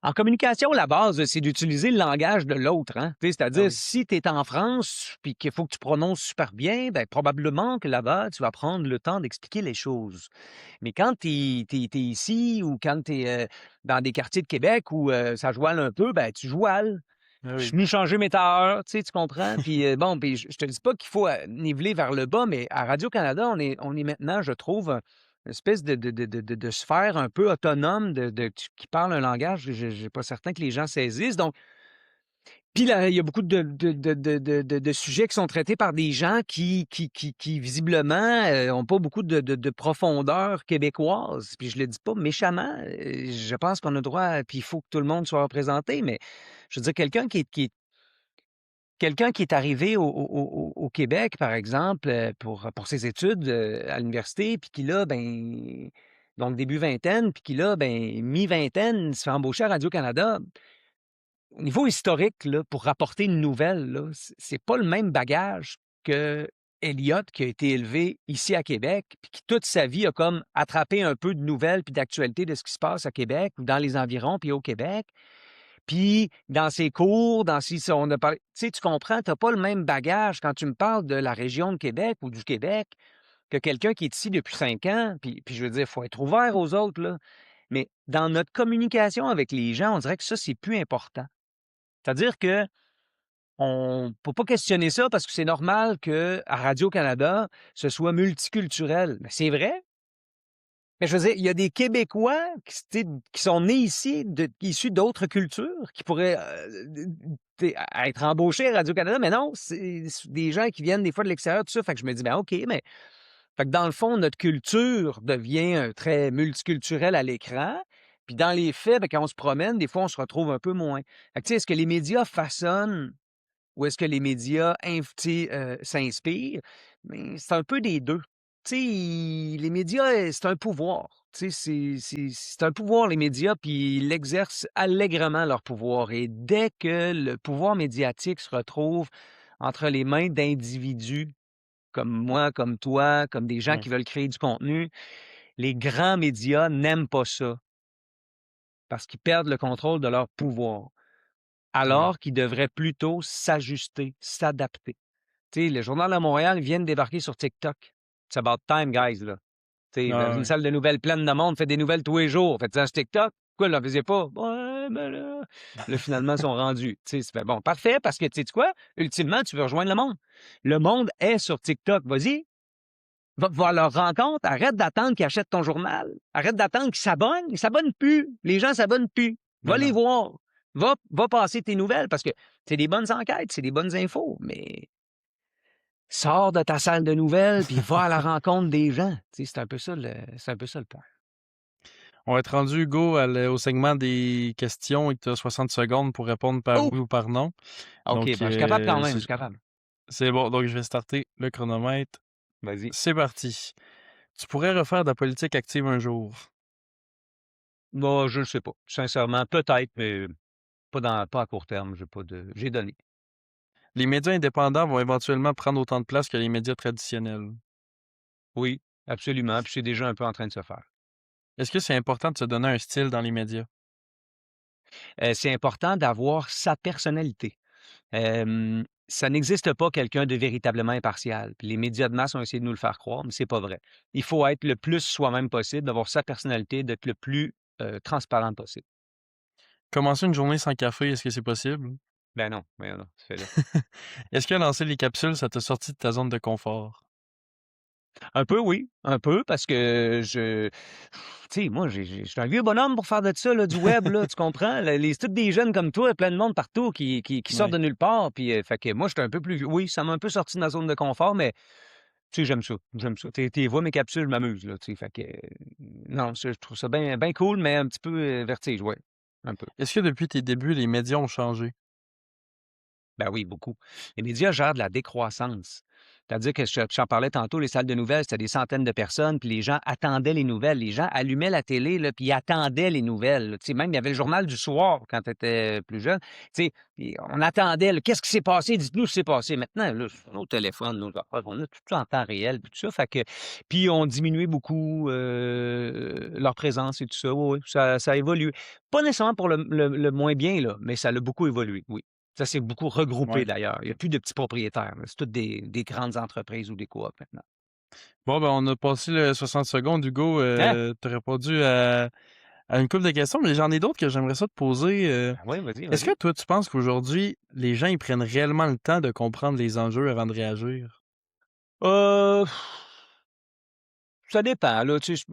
en communication, la base, c'est d'utiliser le langage de l'autre, hein. Tu sais, Ah c'est-à-dire oui. si tu es en France puis qu'il faut que tu prononces super bien, ben, probablement que là-bas, tu vas prendre le temps d'expliquer les choses. Mais quand tu es ici ou quand tu es, dans des quartiers de Québec où, ça jouale un peu, ben, tu jouales. Ah Je suis oui. venu changer mes tailleurs, tu sais, tu comprends? Puis, bon, puis je te dis pas qu'il faut, niveler vers le bas, mais à Radio-Canada, on est maintenant, je trouve, une espèce de sphère un peu autonome qui parle un langage que je pas certain que les gens saisissent. Donc puis là, il y a beaucoup de sujets qui sont traités par des gens qui visiblement, ont pas beaucoup de profondeur québécoise. Puis je le dis pas méchamment, je pense qu'on a droit puis il faut que tout le monde soit représenté, mais je veux dire quelqu'un qui est arrivé au Québec, par exemple, pour ses études, à l'université, puis qui là, ben donc début vingtaine, puis qui là, ben mi-vingtaine, se fait embaucher à Radio-Canada. Au niveau historique, là, pour rapporter une nouvelle, là, c'est pas le même bagage que Elliott qui a été élevé ici à Québec, puis qui toute sa vie a comme attrapé un peu de nouvelles puis d'actualité de ce qui se passe à Québec ou dans les environs puis au Québec. Puis dans ses cours, dans si on a parlé tu sais, tu comprends, tu pas le même bagage quand tu me parles de la région de Québec ou du Québec que quelqu'un qui est ici depuis 5 ans, puis je veux dire, il faut être ouvert aux autres, là. Mais dans notre communication avec les gens, on dirait que ça, c'est plus important. C'est-à-dire que on peut pas questionner ça parce que c'est normal qu'à Radio-Canada, ce soit multiculturel. Mais c'est vrai. Mais je veux dire, il y a des Québécois tu sais, qui sont nés ici, issus d'autres cultures, qui pourraient tu sais, être embauchés à Radio-Canada, mais non, c'est des gens qui viennent des fois de l'extérieur, tout ça. Fait que je me dis, ben OK, mais fait que dans le fond, notre culture devient très multiculturelle à l'écran. Puis dans les faits, ben, quand on se promène, des fois, on se retrouve un peu moins. Fait que, tu sais, est-ce que les médias façonnent ou est-ce que les médias tu sais, s'inspirent? Mais c'est un peu des 2. Tu sais, les médias, c'est un pouvoir. Tu sais, c'est un pouvoir, les médias, puis ils l'exercent allègrement leur pouvoir et dès que le pouvoir médiatique se retrouve entre les mains d'individus comme moi, comme toi, comme des gens Ouais. qui veulent créer du contenu, les grands médias n'aiment pas ça parce qu'ils perdent le contrôle de leur pouvoir, Ouais. alors qu'ils devraient plutôt s'ajuster, s'adapter. Tu sais, le Journal de Montréal vient de débarquer sur TikTok. It's about time, guys, là. Tu sais, dans Ah une ouais. salle de nouvelles pleine de monde, fait des nouvelles tous les jours. Faites ça sur TikTok. Pourquoi ils ne le faisaient pas? Ouais, ben là, finalement, ils sont rendus. Tu sais, c'est fait, bon, parfait, parce que, tu sais quoi? Ultimement, tu veux rejoindre le monde. Le monde est sur TikTok. Vas-y, va à leur rencontre. Arrête d'attendre qu'ils achètent ton journal. Arrête d'attendre qu'ils s'abonnent. Ils s'abonnent plus. Les gens s'abonnent plus. Va Mais les non. voir. Va passer tes nouvelles parce que c'est des bonnes enquêtes, c'est des bonnes infos, mais sors de ta salle de nouvelles puis va à la rencontre des gens. Tu sais, c'est un peu ça le point. On va être rendu, Hugo, au segment des questions et tu as 60 secondes pour répondre par Oh! oui ou par non. OK, Donc, ben, je suis capable quand même, je suis capable. c'est bon. Donc, je vais starter le chronomètre. Vas-y. C'est parti. Tu pourrais refaire de la politique active un jour. Moi, je ne sais pas. Sincèrement, peut-être, mais pas à court terme. J'ai donné. Les médias indépendants vont éventuellement prendre autant de place que les médias traditionnels. Oui, absolument, puis c'est déjà un peu en train de se faire. Est-ce que c'est important de se donner un style dans les médias? C'est important d'avoir sa personnalité. Ça n'existe pas quelqu'un de véritablement impartial. Puis les médias de masse ont essayé de nous le faire croire, mais c'est pas vrai. Il faut être le plus soi-même possible, d'avoir sa personnalité, d'être le plus, transparent possible. Commencer une journée sans café, est-ce que c'est possible? Ben non, voyons donc, fais-le. Est-ce que lancer les capsules, ça t'a sorti de ta zone de confort? Un peu, oui, un peu, parce que tu sais, moi, je suis un vieux bonhomme pour faire de ça, là, du web, là, tu comprends? C'est tous des jeunes comme toi, plein de monde partout qui sortent Ouais. de nulle part, puis fait que moi, j'étais un peu plus vieux. Oui, ça m'a un peu sorti de ma zone de confort, mais tu sais, j'aime ça, j'aime ça. Tu vois mes capsules, je m'amuse, là, tu sais, fait que non, je trouve ça bien bien cool, mais un petit peu, vertige, ouais, un peu. Est-ce que depuis tes débuts, les médias ont changé? Ben oui, beaucoup. Les médias gèrent de la décroissance. C'est-à-dire que j'en parlais tantôt, les salles de nouvelles, c'était des centaines de personnes, puis les gens attendaient les nouvelles. Les gens allumaient la télé, là, puis ils attendaient les nouvelles, là. Tu sais, même, il y avait le journal du soir quand tu étais plus jeune. Tu sais, puis on attendait, là, qu'est-ce qui s'est passé? Dites-nous ce qui s'est passé. Maintenant, là, sur nos téléphones, nos affaires, on a tout ça en temps réel, puis tout ça. Fait que, puis on diminuait beaucoup leur présence et tout ça. Oui, oui, ça a évolué. Pas nécessairement pour le moins bien, là, mais ça a beaucoup évolué, oui. Ça s'est beaucoup regroupé Ouais. d'ailleurs. Il y a plus de petits propriétaires, là. C'est toutes des grandes entreprises ou des coops maintenant. Bon, ben, on a passé le 60 secondes, Hugo. Hein? Tu as répondu à une couple de questions, mais j'en ai d'autres que j'aimerais ça te poser. Ben oui, vas-y, Est-ce que vas-y. toi, tu penses qu'aujourd'hui, les gens ils prennent réellement le temps de comprendre les enjeux avant de réagir? Heu, Ça dépend là, tu sais,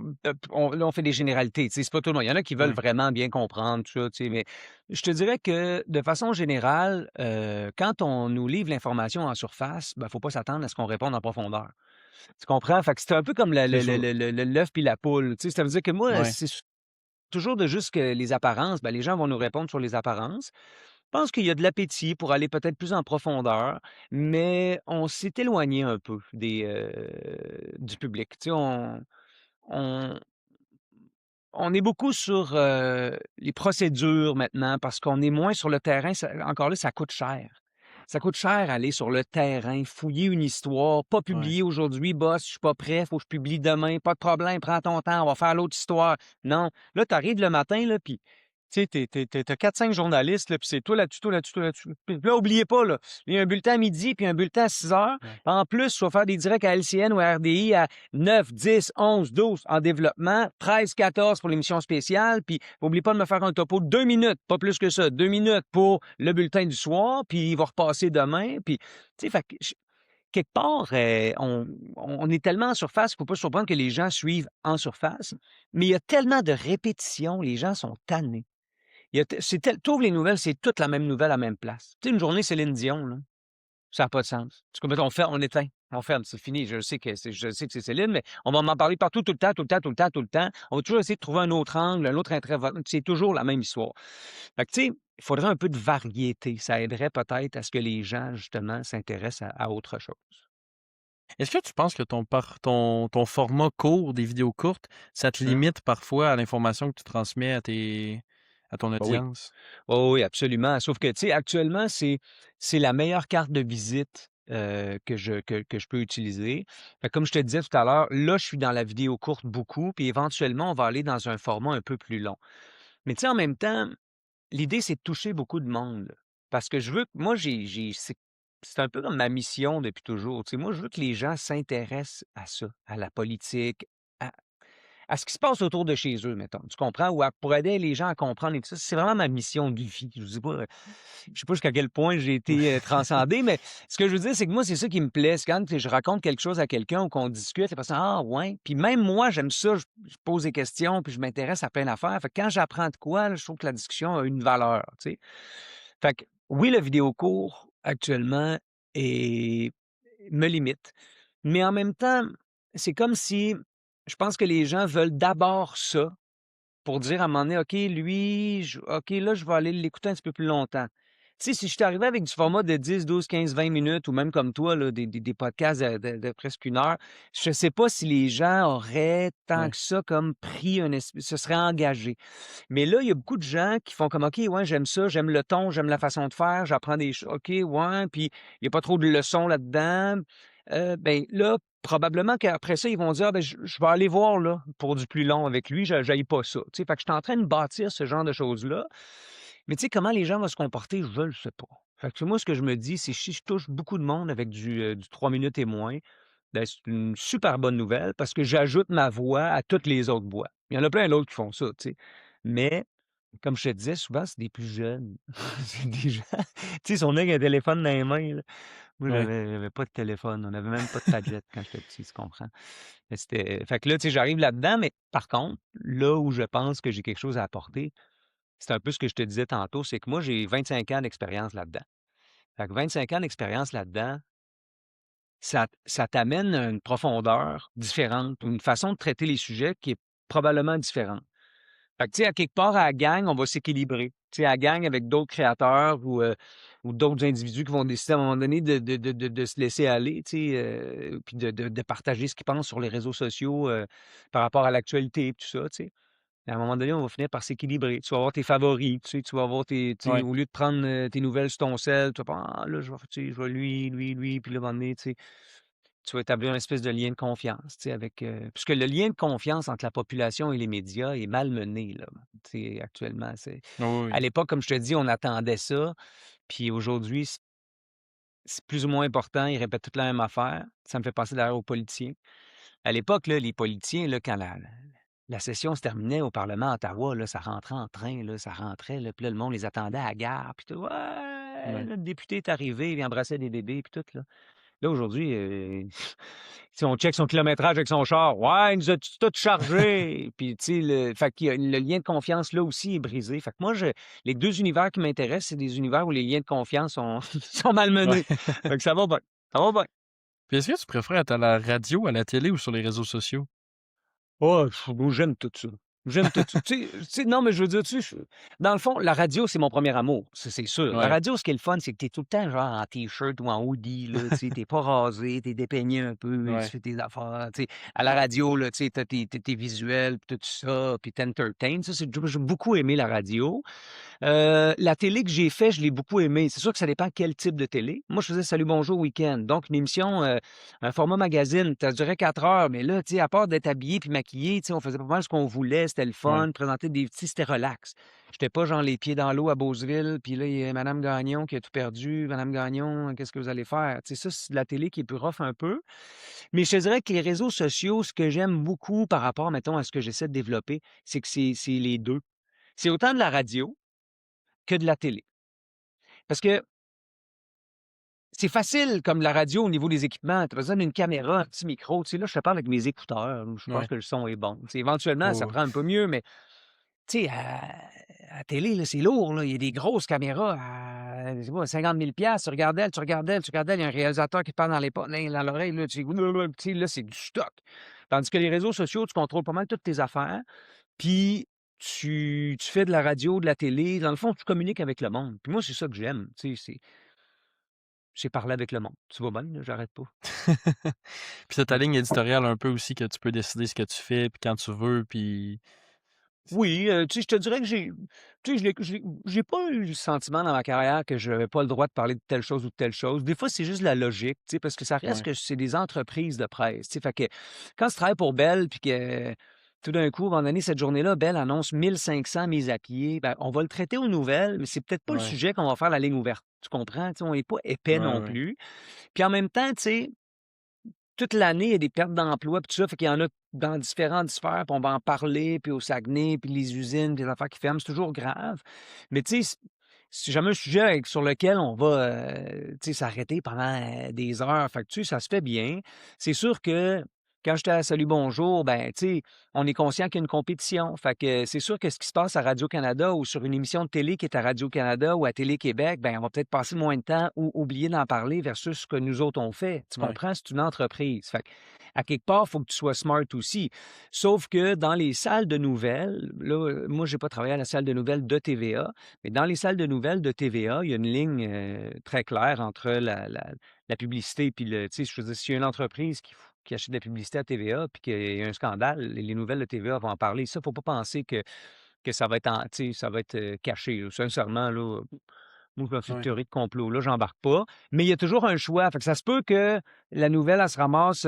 on fait des généralités, tu sais, c'est pas tout le monde. Il y en a qui veulent Ouais, vraiment bien comprendre tout ça, tu sais, mais je te dirais que de façon générale, quand on nous livre l'information en surface, ben, faut pas s'attendre à ce qu'on réponde en profondeur. Tu comprends? Fait que c'est un peu comme c'est sûr. l'œuf puis la poule, tu sais? Ça veut dire que moi, Ouais, c'est toujours de juste que les apparences, ben, les gens vont nous répondre sur les apparences. Je pense qu'il y a de l'appétit pour aller peut-être plus en profondeur, mais on s'est éloigné un peu du public. Tu sais, on on est beaucoup sur, les procédures maintenant parce qu'on est moins sur le terrain. Ça encore là, ça coûte cher. Ça coûte cher aller sur le terrain, fouiller une histoire, pas ouais. publier aujourd'hui: «Boss, je suis pas prêt, faut que je publie demain». «Pas de problème, prends ton temps, on va faire l'autre histoire». Non, là, tu arrives le matin, là, puis tu sais, tu 4-5 journalistes, là, puis c'est toi là-dessus, toi là-dessus, toi là-dessus. Puis là, oubliez pas, là, il y a un bulletin à midi puis un bulletin à 6 heures. Ouais. En plus, tu vas faire des directs à LCN ou à RDI à 9, 10, 11, 12 en développement, 13, 14 pour l'émission spéciale, puis oublie pas de me faire un topo de 2 minutes, pas plus que ça, 2 minutes pour le bulletin du soir, puis il va repasser demain, puis tu sais, fait que quelque part, on est tellement en surface qu'il ne faut pas se surprendre que les gens suivent en surface, mais il y a tellement de répétitions, les gens sont tannés. Il y a t c'est tel Tu les nouvelles, c'est toute la même nouvelle à la même place. Tu sais, une journée Céline Dion, là, ça a pas de sens. C'est comme, on ferme, on éteint, on ferme, c'est fini. Je sais que c'est Céline, mais on va m'en parler partout, tout le temps, tout le temps, tout le temps, tout le temps. On va toujours essayer de trouver un autre angle, un autre c'est toujours la même histoire. Fait que, tu sais, il faudrait un peu de variété. Ça aiderait peut-être à ce que les gens, justement, s'intéressent à autre chose. Est-ce que tu penses que ton format court, des vidéos courtes, ça te Hein? limite parfois à l'information que tu transmets à ton Bah, oui. audience? Oh oui, absolument. Sauf que, tu sais, actuellement, c'est la meilleure carte de visite, que je peux utiliser. Fait que comme je te disais tout à l'heure, là, je suis dans la vidéo courte beaucoup, puis éventuellement, on va aller dans un format un peu plus long. Mais tu sais, en même temps, l'idée, c'est de toucher beaucoup de monde, parce que je veux que moi, c'est un peu comme ma mission depuis toujours. Tu sais, moi, je veux que les gens s'intéressent à ça, à la politique, à ce qui se passe autour de chez eux, mettons. Tu comprends? Ou pour aider les gens à comprendre et tout ça. C'est vraiment ma mission de vie. Je sais pas jusqu'à quel point j'ai été, transcendé, mais ce que je veux dire, c'est que moi, c'est ça qui me plaît. C'est quand je raconte quelque chose à quelqu'un ou qu'on discute, la personne: «Ah ouais». Puis même moi, j'aime ça, je pose des questions, puis je m'intéresse à plein d'affaires. Fait que quand j'apprends de quoi, là, je trouve que la discussion a une valeur, tu sais? Fait que oui, le vidéo court, actuellement, est me limite. Mais en même temps, c'est comme si je pense que les gens veulent d'abord ça pour dire à un moment donné: «OK, lui, OK, là, je vais aller l'écouter un petit peu plus longtemps». Tu sais, si je suis arrivé avec du format de 10, 12, 15, 20 minutes ou même comme toi, là, des podcasts de presque 1 heure, je ne sais pas si les gens auraient tant Ouais. que ça comme pris un esp se seraient engagés. Mais là, il y a beaucoup de gens qui font comme: «OK, ouais, j'aime ça, j'aime le ton, j'aime la façon de faire, j'apprends des choses. OK, ouais», puis il y a pas trop de leçons là-dedans. Ben, là, probablement qu'après ça, ils vont dire: «Ah, ben, je vais aller voir, là, pour du plus long avec lui, j'haïs pas ça». Tu sais? Fait que je suis en train de bâtir ce genre de choses-là. Mais tu sais, comment les gens vont se comporter, je le sais pas. Fait que moi, ce que je me dis, c'est si je touche beaucoup de monde avec du 3 minutes et moins, ben, c'est une super bonne nouvelle parce que j'ajoute ma voix à toutes les autres voix. Il y en a plein d'autres qui font ça, tu sais. Mais comme je te disais, souvent, c'est des plus jeunes. C'est des gens tu sais, ils sont nés avec un téléphone dans les mains, là. Moi, Ouais. j'avais pas de téléphone, on avait même pas de tablette quand j'étais petit, tu comprends? Mais c'était fait que là, tu sais, j'arrive là-dedans, mais par contre, là où je pense que j'ai quelque chose à apporter, c'est un peu ce que je te disais tantôt, c'est que moi, j'ai 25 ans d'expérience là-dedans. Fait que 25 ans d'expérience là-dedans, ça t'amène une profondeur différente, une façon de traiter les sujets qui est probablement différente. Fait que, tu sais, à quelque part, à la gang, on va s'équilibrer. Tu sais, à la gang avec d'autres créateurs ou d'autres individus qui vont décider à un moment donné de se laisser aller, tu sais, puis de partager ce qu'ils pensent sur les réseaux sociaux par rapport à l'actualité et tout ça, tu sais. À un moment donné, on va finir par s'équilibrer. Tu vas avoir tes favoris, tu sais, tu vas avoir tu sais, Ouais. au lieu de prendre tes nouvelles sur ton sel, tu vas pas, ah, là, tu sais, je vais lui, puis là, à un moment donné, tu sais, tu vas établir une espèce de lien de confiance, tu sais, avec, puisque le lien de confiance entre la population et les médias est malmené, là, tu sais, actuellement. Oui, À oui. l'époque, comme je te dis, on attendait ça, puis aujourd'hui, c'est plus ou moins important, ils répètent toute la même affaire. Ça me fait penser d'ailleurs aux politiciens. À l'époque, là, les politiciens, là, quand la session se terminait au Parlement à Ottawa, là, ça rentrait en train, là, ça rentrait, là, puis là, le monde les attendait à la gare, puis tout. Ouais, Ouais. le député est arrivé, il embrassait des bébés, puis tout, là. Là, aujourd'hui, si on check son kilométrage avec son char, ouais, il nous a tout chargé. Puis, tu sais, fait qu'il y a le lien de confiance là aussi est brisé. Fait que moi, les deux univers qui m'intéressent, c'est des univers où les liens de confiance sont, sont Ouais. malmenés. Fait que ça va bien. Ça va bien. Puis est-ce que tu préfères être à la radio, à la télé ou sur les réseaux sociaux? Oh, moi, j'aime tout ça. J'aime tout ça. Tu sais, non, mais je veux dire, tu sais, dans le fond, la radio, c'est mon premier amour, ça, c'est sûr. La Ouais. radio, ce qui est le fun, c'est que tu es tout le temps genre en T-shirt ou en hoodie, là, tu sais, tu pas rasé, tu es dépeigné un peu, tu Ouais. fais tes affaires, tu sais. À la radio, là, tu sais, tu as tes visuels, puis tout ça, puis tu Ça, j'ai beaucoup aimé la radio. La télé que j'ai fait, je l'ai beaucoup aimé. C'est sûr que ça dépend quel type de télé. Moi, je faisais Salut bonjour week-end, donc une émission, un format magazine, ça durait 4 heures, mais là, tu sais, à part d'être habillé puis maquillé, tu sais, on faisait pas mal ce qu'on voulait, c'était le Ouais. fun, présenter des petits c'était relax. J'étais pas genre les pieds dans l'eau à Beauceville, puis là, il y a madame Gagnon qui a tout perdu. Madame Gagnon, qu'est-ce que vous allez faire? Tu sais, ça, c'est de la télé qui est plus rough un peu. Mais je te dirais que les réseaux sociaux, ce que j'aime beaucoup par rapport, mettons, à ce que j'essaie de développer, c'est que c'est les 2. C'est autant de la radio que de la télé. Parce que c'est facile comme la radio au niveau des équipements. Tu as besoin d'une caméra, un petit micro. Tu sais, là, je te parle avec mes écouteurs. Je pense Ouais. que le son est bon. Tu sais, éventuellement, ça Oh, prend un peu mieux, mais tu sais, à la télé, là, c'est lourd. Là. Il y a des grosses caméras à je sais pas, 50 000 tu regardes elle, tu regardes elle, tu regardes elle. Il y a un réalisateur qui te parle dans l'oreille. Là, tu sais, là, c'est du stock. Tandis que les réseaux sociaux, tu contrôles pas mal toutes tes affaires. Puis, tu fais de la radio, de la télé. Dans le fond, tu communiques avec le monde. Puis moi, c'est ça que j'aime. Tu sais, c'est parler avec le monde. Tu vois bien, là, j'arrête pas. Puis c'est ta Mmh. ligne éditoriale un peu aussi que tu peux décider ce que tu fais, puis quand tu veux, puis Oui, tu sais, je te dirais que tu sais, j'ai pas eu le sentiment dans ma carrière que j'avais pas le droit de parler de telle chose ou de telle chose. Des fois, c'est juste la logique, tu sais, parce que ça reste ouais, que c'est des entreprises de presse, tu sais. Fait que quand tu travailles pour Bell puis que tout d'un coup, à un moment donné, cette journée-là, Bell annonce 1 500 mises à pied, ben, on va le traiter aux nouvelles, mais c'est peut-être pas le ouais, sujet qu'on va faire la ligne ouverte. Tu comprends? Tu sais, on est pas épais ouais, non ouais, plus. Puis en même temps, tu sais, toute l'année, il y a des pertes d'emploi puis tout ça, fait qu'il y en a dans différentes sphères, puis on va en parler, puis au Saguenay, puis les usines, puis les affaires qui ferment, c'est toujours grave. Mais tu sais, c'est jamais un sujet sur lequel on va, tu sais, s'arrêter pendant, des heures. Fait que tu sais, ça se fait bien. C'est sûr que quand j'étais à Salut Bonjour, ben, tu sais, on est conscient qu'il y a une compétition. Fait que c'est sûr que ce qui se passe à Radio-Canada ou sur une émission de télé qui est à Radio-Canada ou à Télé-Québec, ben, on va peut-être passer moins de temps ou oublier d'en parler versus ce que nous autres on fait. Tu ouais, comprends? C'est une entreprise. Fait que, à quelque part, il faut que tu sois smart aussi. Sauf que dans les salles de nouvelles, là, moi, j'ai pas travaillé à la salle de nouvelles de TVA, mais dans les salles de nouvelles de TVA, il y a une ligne, très claire entre la publicité puis le tu sais, je veux dire, s'il y a une entreprise qui achète de la publicité à TVA puis qu'il y a un scandale, les nouvelles de TVA vont en parler. Ça, faut pas penser que ça va être tu sais, ça va être, caché, là. Sincèrement, là, moi, dans cette ouais. théorie de complot-là, j'embarque pas. Mais il y a toujours un choix. Fait que ça se peut que la nouvelle, elle se ramasse,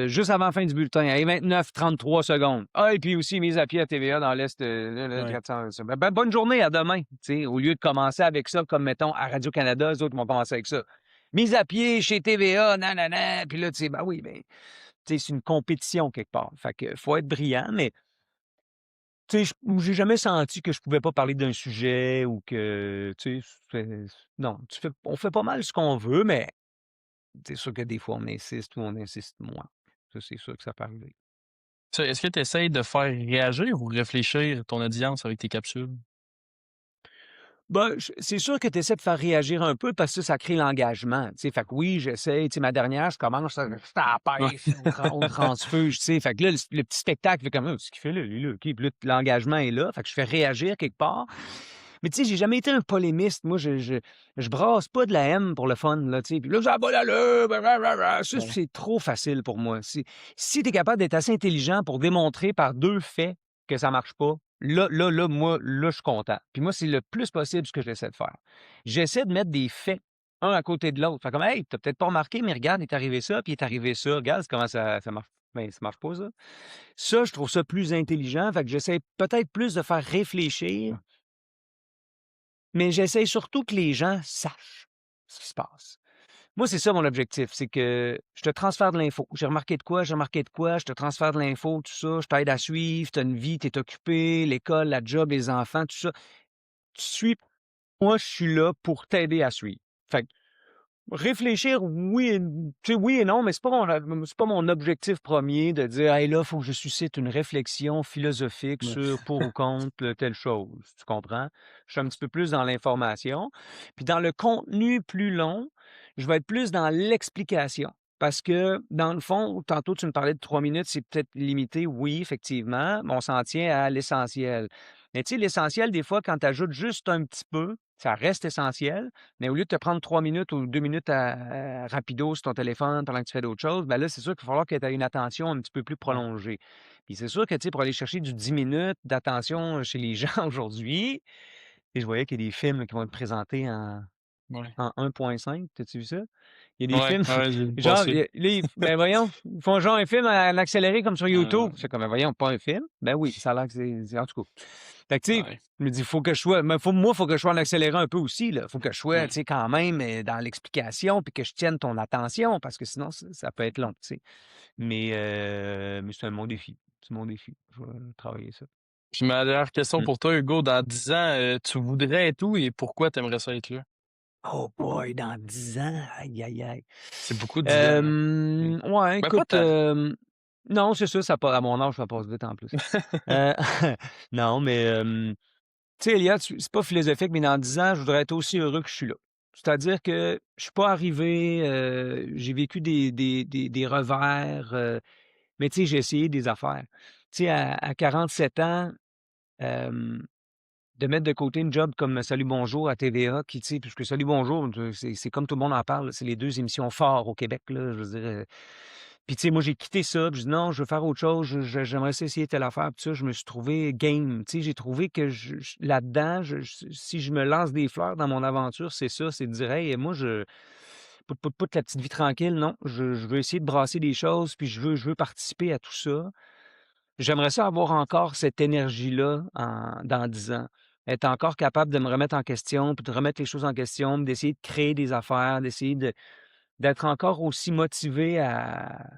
juste avant la fin du bulletin. Elle est 29:33. Ah, et puis aussi mise à pied à TVA dans l'Est, là, Ouais. 400 ça. Ben, bonne journée, à demain. Tu sais, au lieu de commencer avec ça, comme mettons à Radio-Canada, eux autres vont commencer avec ça. Mise à pied chez TVA, nanana. Puis là, tu sais, ben oui, ben, tu sais, c'est une compétition quelque part. Fait que faut être brillant, mais tu sais, j'ai jamais senti que je pouvais pas parler d'un sujet ou que, tu sais, non, on fait pas mal ce qu'on veut, mais c'est sûr que des fois, on insiste ou on insiste moins. Ça, c'est sûr que ça peut arriver. Ça, est-ce que tu essaies de faire réagir ou réfléchir ton audience avec tes capsules? Bah, c'est sûr que tu essaies de faire réagir un peu parce que ça crée l'engagement, tu sais. Fait que oui, j'essaie, tu sais, ma dernière, je commence, ça Ouais. pêche, on transfuge, tu sais. Fait que là, le petit spectacle fait comme: «Ce qu'il fait là, lui, là, OK». Puis là, l'engagement est là, fait que je fais réagir quelque part. Mais tu sais, j'ai jamais été un polémiste. Moi, je brasse pas de la haine pour le fun, là, tu sais. Puis là, ça a pas d'allure, blablabla. Ça, Ouais. c'est trop facile pour moi. Si tu es capable d'être assez intelligent pour démontrer par 2 faits que ça marche pas, là, moi, là, je suis content. Puis moi, c'est le plus possible ce que j'essaie de faire. J'essaie de mettre des faits, un à côté de l'autre. Fait comme: «Hey, tu peut-être pas remarqué, mais regarde, il est arrivé ça, puis il est arrivé ça. Regarde comment ça marche». Ben, ça marche pas ça. Ça, je trouve ça plus intelligent. Fait que j'essaie peut-être plus de faire réfléchir, mais j'essaie surtout que les gens sachent ce qui se passe. Moi, c'est ça mon objectif, c'est que je te transfère de l'info. J'ai remarqué de quoi, j'ai remarqué de quoi, je te transfère de l'info, tout ça, je t'aide à suivre, tu as une vie, tu es occupé, l'école, la job, les enfants, tout ça. Tu suis, moi, je suis là pour t'aider à suivre. Fait que réfléchir, oui et tu sais, oui et non, mais c'est pas mon objectif premier de dire: «Hey, là, il faut que je suscite une réflexion philosophique Ouais. sur pour ou contre telle chose». Tu comprends? Je suis un petit peu plus dans l'information. Puis dans le contenu plus long, je vais être plus dans l'explication. Parce que, dans le fond, tantôt, tu me parlais de 3 minutes, c'est peut-être limité. Oui, effectivement, mais on s'en tient à l'essentiel. Mais tu sais, l'essentiel, des fois, quand tu ajoutes juste un petit peu, ça reste essentiel. Mais au lieu de te prendre 3 minutes ou 2 minutes rapido sur ton téléphone pendant que tu fais d'autres choses, ben là, c'est sûr qu'il va falloir que tu aies une attention un petit peu plus Ouais. prolongée. Puis c'est sûr que, tu sais, pour aller chercher du 10 minutes d'attention chez les gens aujourd'hui, et je voyais qu'il y a des films qui vont être présentés Ouais. en 1.5. T'as-tu vu ça? Il y a des Ouais, films, ouais, j'ai vu genre, passer. là, ben voyons, ils font genre un film en accéléré comme sur YouTube. Heu, C'est comme, ben voyons, pas un film. Ben oui, ça a l'air que en tout cas. Fait que, tu sais, ouais. je me dis, faut que je sois, mais faut que je sois en accéléré un peu aussi, là. Faut que je sois, tu Ouais. sais, quand même dans l'explication puis que je tienne ton attention parce que sinon, ça peut être long, tu sais. Mais c'est mon défi. C'est mon défi. Je vais travailler ça. Puis ma dernière question Mm. pour toi, Hugo, dans 10 ans, tu voudrais être où et pourquoi tu aimerais ça être là? Oh boy, dans 10 ans, aïe, aïe, aïe. C'est beaucoup 10 ans, hein? Mmh. Ouais, Ben, pas écoute, tant. non, c'est ça, à mon âge, ça passe vite en plus. Heu, non, mais, tu sais, Eliott, c'est pas philosophique, mais dans 10 ans, je voudrais être aussi heureux que je suis là. C'est-à-dire que je suis pas arrivé, j'ai vécu des revers, mais tu sais, j'ai essayé des affaires. Tu sais, à 47 ans, hem de mettre de côté une job comme Salut Bonjour à TVA qui, tu sais, puisque Salut Bonjour, c'est comme tout le monde en parle, c'est les 2 émissions phares au Québec, là, je veux dire, puis tu sais, moi, j'ai quitté ça, puis je dis: «Non, je veux faire autre chose, j'aimerais ça essayer telle affaire», puis ça, je me suis trouvé game, tu sais, j'ai trouvé que je là-dedans, si je me lance des fleurs dans mon aventure, c'est ça, c'est de dire: «Hey, moi, pout, la petite vie tranquille, non, je veux essayer de brasser des choses, puis je veux participer à tout ça». J'aimerais ça avoir encore cette énergie-là dans 10 ans. Être encore capable de me remettre en question, puis de remettre les choses en question, d'essayer de créer des affaires, d'essayer d'être encore aussi motivé à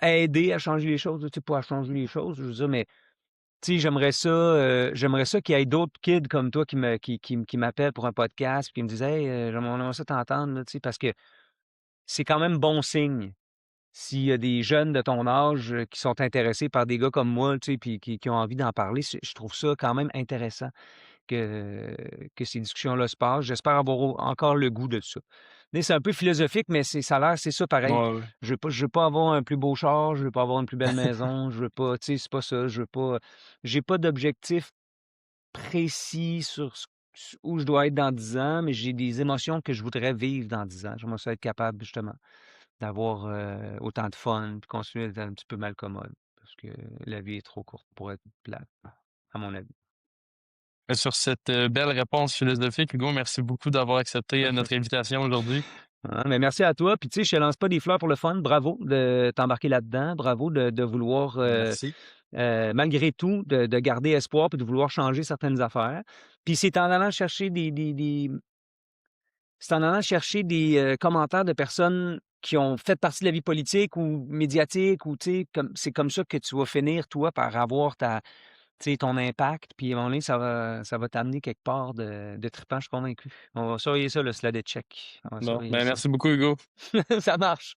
aider à changer les choses, tu sais, pas à changer les choses, je veux dire, mais tu sais, j'aimerais ça qu'il y ait d'autres kids comme toi qui m'appellent pour un podcast, puis qui me disent: «Hey, j'aimerais ça t'entendre, là», tu sais, parce que c'est quand même bon signe. S'il y a des jeunes de ton âge, qui sont intéressés par des gars comme moi, tu sais, puis qui ont envie d'en parler, je trouve ça quand même intéressant que que ces discussions-là se passent. J'espère avoir encore le goût de ça. Mais c'est un peu philosophique, mais ça a l'air c'est ça pareil. Ouais, ouais. Je veux pas avoir un plus beau char, je veux pas avoir une plus belle maison, je veux pas, tu sais, c'est pas ça, je veux pas j'ai pas d'objectif précis sur où je dois être dans 10 ans, mais j'ai des émotions que je voudrais vivre dans 10 ans. J'aimerais ça être capable justement d'avoir, autant de fun, puis continuer d'être un petit peu malcommode, parce que la vie est trop courte pour être plate, à mon avis. Sur cette, belle réponse philosophique, Hugo, merci beaucoup d'avoir accepté, notre invitation aujourd'hui. Ah, mais merci à toi, puis tu sais, je te lance pas des fleurs pour le fun. Bravo de t'embarquer là-dedans. Bravo de vouloir, Merci. malgré tout, de garder espoir, puis de vouloir changer certaines affaires. Puis c'est en allant chercher des, commentaires de personnes qui ont fait partie de la vie politique ou médiatique ou tu sais, c'est comme ça que tu vas finir, toi, par avoir tu sais, ton impact, puis à un moment donné, ça va t'amener quelque part de trippant, je suis convaincu. On va surveiller ça, le Sladetcheck. On va Bon, surveiller ben ça. merci beaucoup, Hugo. Ça marche.